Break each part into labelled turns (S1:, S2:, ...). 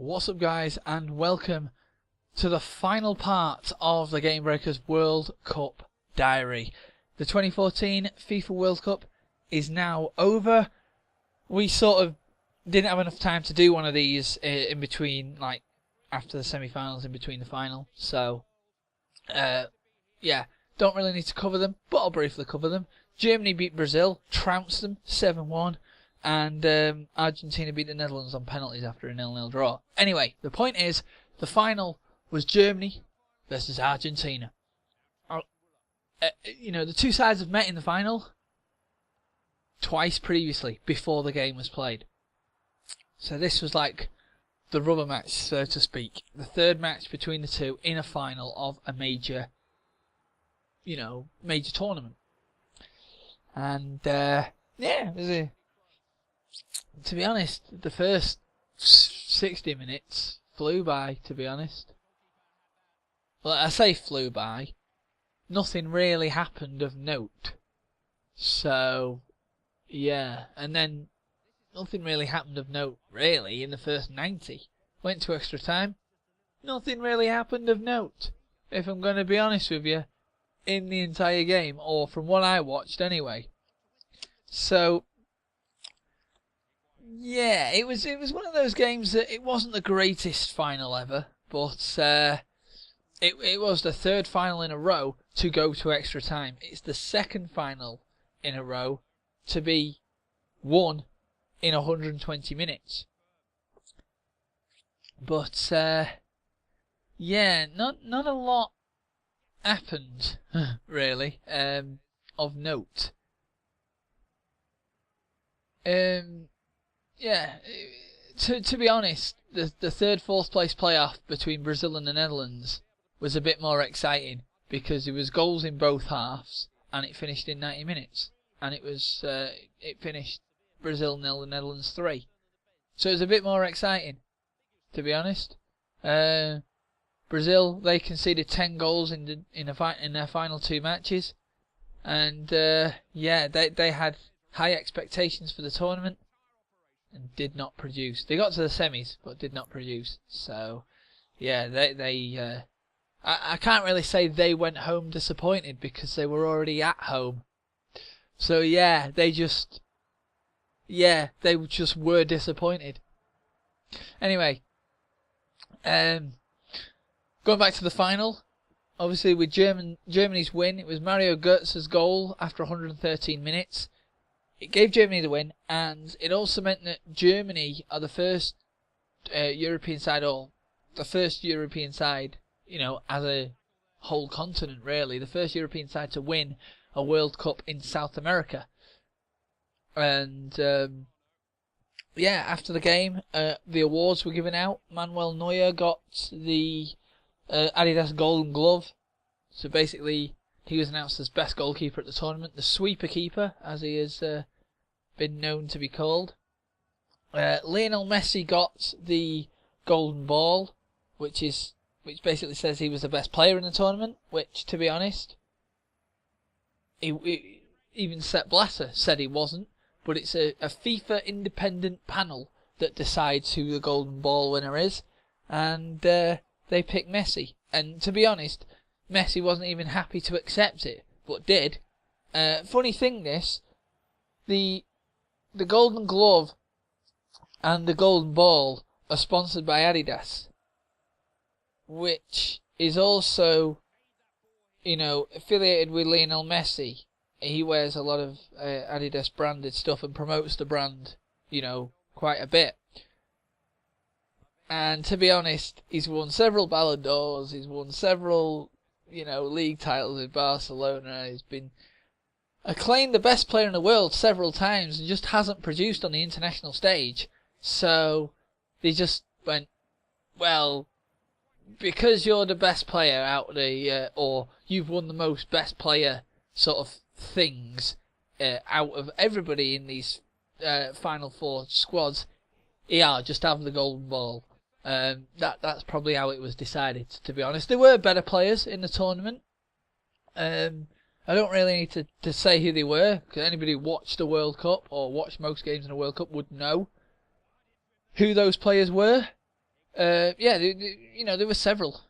S1: What's up guys, and welcome to the final part of the Gamebreakers World Cup Diary. The 2014 FIFA World Cup is now over. We sort of didn't have enough time to do one of these in between, like after the semi-finals, in between the final. So, yeah, don't really need to cover them, but I'll briefly cover them. Germany beat Brazil, trounced them 7-1. And Argentina beat the Netherlands on penalties after a 0-0 draw. Anyway, the point is, the final was Germany versus Argentina. You know, the two sides have met in the final twice previously, before the game was played. So this was like the rubber match, so to speak. The third match between the two in a final of a major, you know, major tournament. And, yeah, it was to be honest, the first 60 minutes flew by, to be honest. Well, I say flew by. Nothing really happened of note. So, yeah. And then, nothing really happened of note, really, in the first 90. Went to extra time. Nothing really happened of note, if I'm going to be honest with you, in the entire game, or from what I watched anyway. So, yeah, it was one of those games that it wasn't the greatest final ever, but it was the third final in a row to go to extra time. It's the second final in a row to be won in 120 minutes. But yeah, not a lot happened really of note. Yeah, to be honest, the third, fourth place playoff between Brazil and the Netherlands was a bit more exciting because there was goals in both halves and it finished in 90 minutes. And it was it finished Brazil 0, the Netherlands 3. So it was a bit more exciting, to be honest. Brazil, they conceded 10 goals in their final two matches, and yeah, they had high expectations for the tournament. And did not produce. They got to the semis, but did not produce. So, yeah, I can't really say they went home disappointed because they were already at home. So yeah, they just were disappointed. Anyway, going back to the final. Obviously, with Germany's win, it was Mario Götze's goal after 113 minutes. It gave Germany the win, and it also meant that Germany are the first European side, or the first European side, you know, as a whole continent really, the first European side to win a World Cup in South America. And yeah, after the game, the awards were given out. Manuel Neuer got the Adidas Golden Glove. So basically, he was announced as best goalkeeper at the tournament, the sweeper keeper, as he has been known to be called. Lionel Messi got the Golden Ball, which basically says he was the best player in the tournament. Which, to be honest, even Sepp Blatter said he wasn't. But it's a FIFA independent panel that decides who the Golden Ball winner is, and they picked Messi. And to be honest, Messi wasn't even happy to accept it, but did. Funny thing, the Golden Glove and the Golden Ball are sponsored by Adidas, which is also, you know, affiliated with Lionel Messi. He wears a lot of Adidas branded stuff and promotes the brand, you know, quite a bit. And to be honest, he's won several Ballon d'Ors, he's won several, you know, league titles with Barcelona. He's been acclaimed the best player in the world several times and just hasn't produced on the international stage. So they just went, well, because you're the best player out of the, or you've won the most best player sort of things out of everybody in these final four squads, yeah, just have the Golden Ball. That's probably how it was decided, to be honest. There were better players in the tournament. I don't really need to say who they were, because anybody who watched the World Cup, or watched most games in the World Cup, would know who those players were. Yeah, there were several.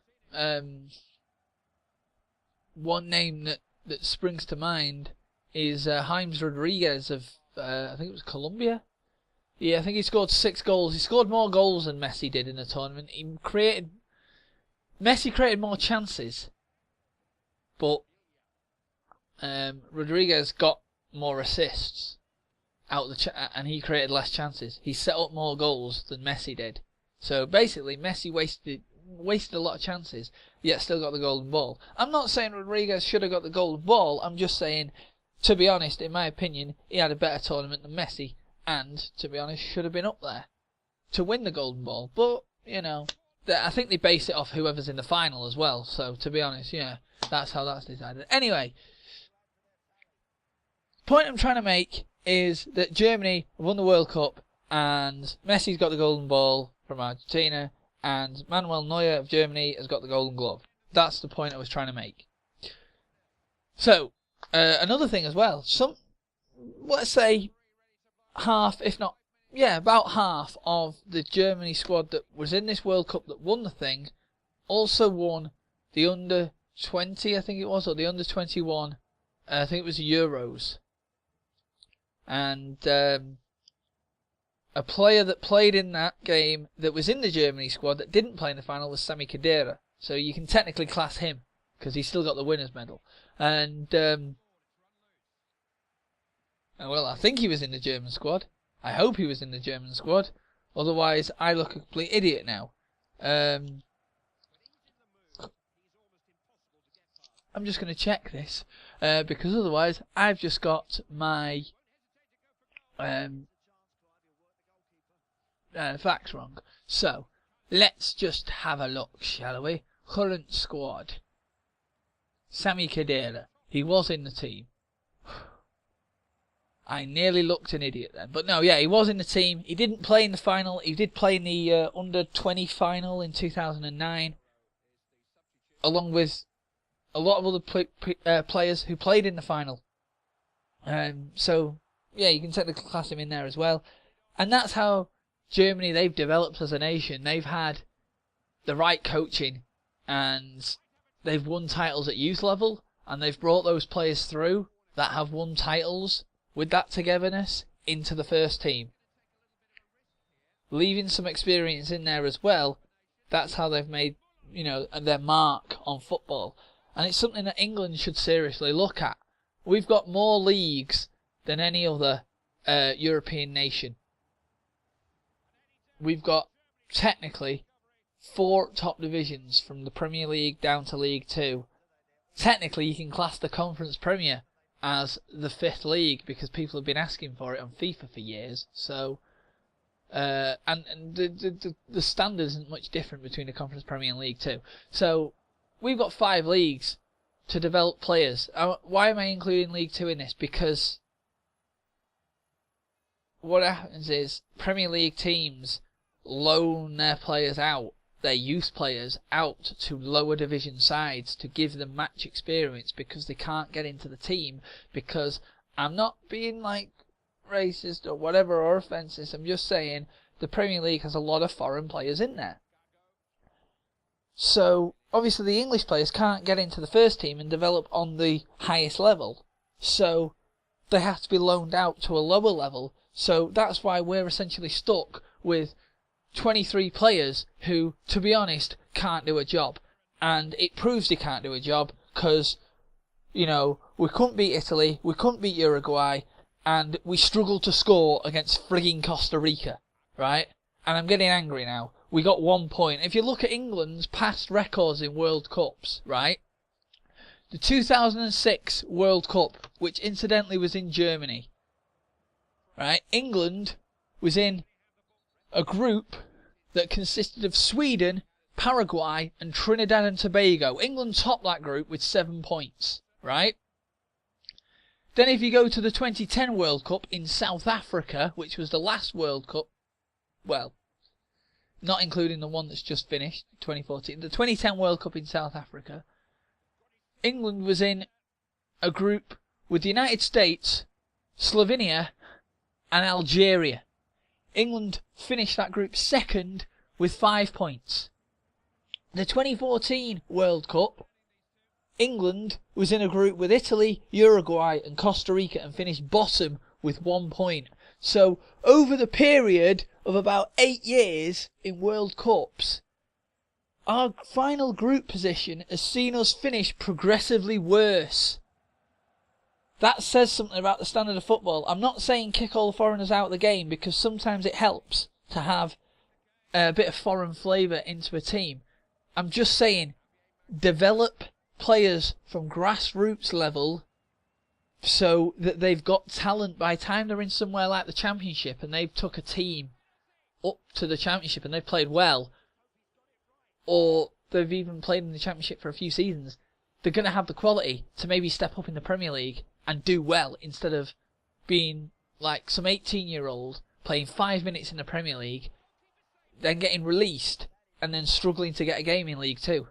S1: One name that springs to mind is James Rodriguez of, I think it was Colombia. Yeah, I think he scored 6 goals. He scored more goals than Messi did in the tournament. Messi created more chances, but Rodriguez got more assists out of and he created less chances. He set up more goals than Messi did. So basically, Messi wasted a lot of chances, yet still got the golden ball. I'm not saying Rodriguez should have got the golden ball. I'm just saying, to be honest, in my opinion, he had a better tournament than Messi, and to be honest, should have been up there to win the golden ball. But I think they base it off whoever's in the final as well. So to be honest, yeah, that's how that's decided. Anyway, the point I'm trying to make is that Germany won the World Cup, and Messi's got the golden ball from Argentina, and Manuel Neuer of Germany has got the golden glove. That's the point I was trying to make. So, another thing as well, let's say half, if not, about half of the Germany squad that was in this World Cup that won the thing also won the under 20, I think it was, or the under 21, I think it was Euros. And a player that played in that game that was in the Germany squad that didn't play in the final was Sami Khedira. So you can technically class him because he still got the winner's medal. And well, I think he was in the German squad. I hope he was in the German squad. Otherwise, I look a complete idiot now. I'm just going to check this because otherwise I've just got my facts wrong. So let's just have a look, shall we? Current squad. Sami Khedira. He was in the team. I nearly looked an idiot then. But no, yeah, he was in the team. He didn't play in the final. He did play in the under 20 final in 2009. Along with a lot of other players who played in the final. So, yeah, you can technically class him in there as well. And that's how Germany, they've developed as a nation. They've had the right coaching, and they've won titles at youth level, and they've brought those players through that have won titles with that togetherness into the first team. Leaving some experience in there as well, that's how they've made, their mark on football. And it's something that England should seriously look at. We've got more leagues than any other European nation. We've got, technically, 4 top divisions from the Premier League down to League 2. Technically, you can class the Conference Premier as the 5th league because people have been asking for it on FIFA for years. So, and the standard isn't much different between the Conference Premier and League 2. So, we've got 5 leagues to develop players. Why am I including League 2 in this? Because what happens is Premier League teams loan their players out, their youth players out to lower division sides to give them match experience because they can't get into the team. Because I'm not being like racist or whatever or offensive, I'm just saying the Premier League has a lot of foreign players in there. So obviously the English players can't get into the first team and develop on the highest level. So they have to be loaned out to a lower level. So that's why we're essentially stuck with 23 players who, to be honest, can't do a job. And it proves they can't do a job because, we couldn't beat Italy, we couldn't beat Uruguay, and we struggled to score against frigging Costa Rica, right? And I'm getting angry now. We got 1 point. If you look at England's past records in World Cups, right? The 2006 World Cup, which incidentally was in Germany, right? England was in a group that consisted of Sweden, Paraguay and Trinidad and Tobago. England topped that group with 7 points, right? Then if you go to the 2010 World Cup in South Africa, which was the last World Cup, well, not including the one that's just finished, 2014, the 2010 World Cup in South Africa, England was in a group with the United States, Slovenia and Algeria. England finished that group second with 5 points. The 2014 World Cup, England was in a group with Italy, Uruguay and Costa Rica and finished bottom with 1 point. So over the period of about 8 years in World Cups, our final group position has seen us finish progressively worse. That says something about the standard of football. I'm not saying kick all the foreigners out of the game, because sometimes it helps to have a bit of foreign flavour into a team. I'm just saying develop players from grassroots level so that they've got talent by the time they're in somewhere like the Championship and they've took a team up to the Championship and they've played well, or they've even played in the Championship for a few seasons. They're going to have the quality to maybe step up in the Premier League and do well, instead of being like some 18-year-old playing 5 minutes in the Premier League, then getting released and then struggling to get a game in League Two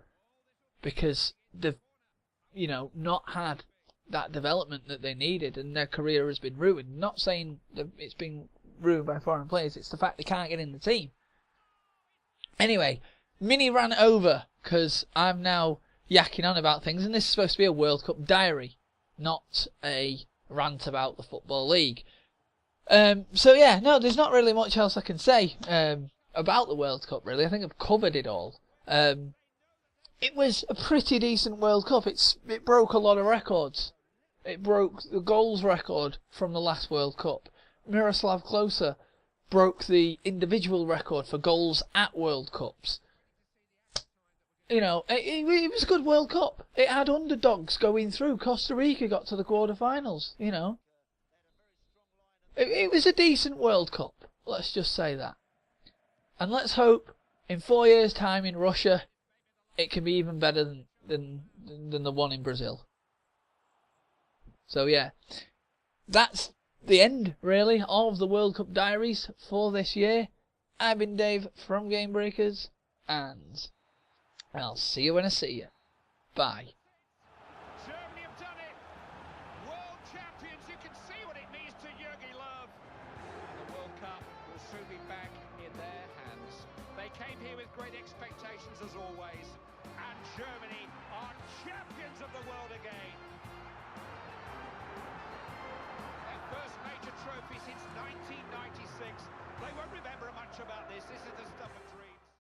S1: because they've, not had that development that they needed and their career has been ruined. Not saying that it's been ruined by foreign players, it's the fact they can't get in the team. Anyway, mini rant over, because I'm now yakking on about things, and this is supposed to be a World Cup diary, not a rant about the Football League. So yeah, no, there's not really much else I can say about the World Cup, really. I think I've covered it all. It was a pretty decent World Cup. It broke a lot of records. It broke the goals record from the last World Cup. Miroslav Klose broke the individual record for goals at World Cups. It was a good World Cup. It had underdogs going through. Costa Rica got to the quarterfinals. It was a decent World Cup. Let's just say that. And let's hope in 4 years' time in Russia, it can be even better than the one in Brazil. So yeah, that's the end, really, of the World Cup diaries for this year. I've been Dave from Gamebreakers, and I'll see you when I see you. Bye.
S2: Germany have done it. World champions, you can see what it means to Jürgen Löw. The World Cup will soon be back in their hands. They came here with great expectations as always, and Germany are champions of the world again. Their first major trophy since 1996. They won't remember much about this. This is the stuff of dreams.